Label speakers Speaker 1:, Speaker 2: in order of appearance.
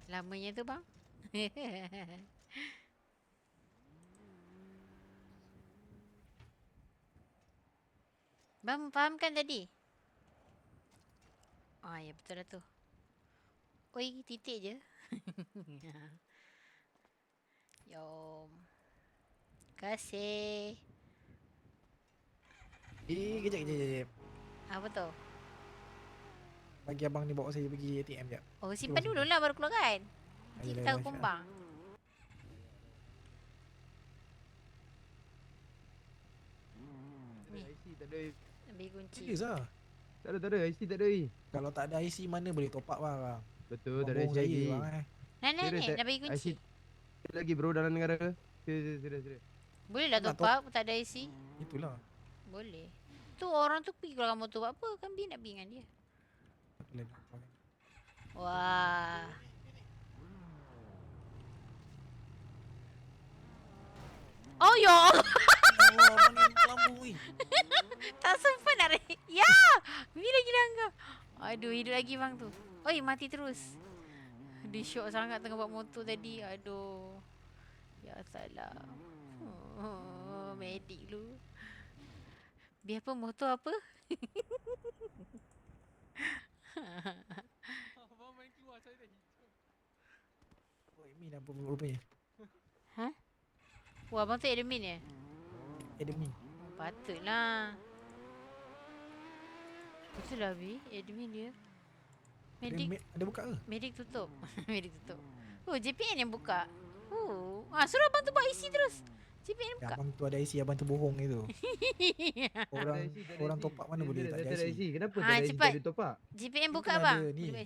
Speaker 1: Lamanya tu bang. Bang fahamkan tadi? Ah ya betul lah tu. Oi titik je. Yom. Kasih.
Speaker 2: Kejap.
Speaker 1: Apa tu?
Speaker 2: Bagi abang ni bawa saya pergi ATM jap.
Speaker 1: Oh simpan dulu lah baru keluar kan. Nanti kita tahu kumbang. Ni.
Speaker 3: IC tak ada.
Speaker 1: Ambil kunci.
Speaker 2: Serius lah.
Speaker 3: Tak ada IC tak ada.
Speaker 2: Kalau tak ada IC mana boleh top up bang.
Speaker 3: Betul, tak ada
Speaker 2: Bohong
Speaker 3: IC
Speaker 2: saya
Speaker 3: lagi.
Speaker 2: bang
Speaker 1: Nenek dah bagi kunci.
Speaker 3: IC lagi bro dalam negara. Serius.
Speaker 1: Boleh lah top up tak ada IC.
Speaker 2: Itulah.
Speaker 1: Boleh. Tu orang tu pergi keluar motor buat apa? Kan Bi nak pergi dengan dia. Wah. Oh ya Allah.
Speaker 2: Abang ni pelambung ni.
Speaker 1: Tak sempat nak ya. Bi lagi langgar. Aduh hidup lagi bang tu. Oi mati terus. Dia syok sangat tengah bawa motor tadi. Aduh. Ya salah. Medik lu. Biar apa motor apa?
Speaker 4: Abang main keluar saya dah hijau.
Speaker 2: Oh, admin apa rupanya?
Speaker 1: Ha? Wah abang tu admin ya?
Speaker 2: Admin.
Speaker 1: Oh, patutlah. Betul lah Bi, admin dia. Medik
Speaker 2: Ada buka ke?
Speaker 1: Medik tutup. Medik tutup. Oh JPN yang buka. Oh, suruh abang tu buat isi terus. JPN buka.
Speaker 2: Abang tu ada IC, abang tu bohong itu. Orang top up mana boleh tak ada IC.
Speaker 3: Kenapa
Speaker 1: Ha,
Speaker 3: tak ada IC
Speaker 1: cepat.
Speaker 3: tak ada top up?
Speaker 1: JPN buka
Speaker 2: Kan
Speaker 1: abang.
Speaker 2: ada ni.
Speaker 1: Boleh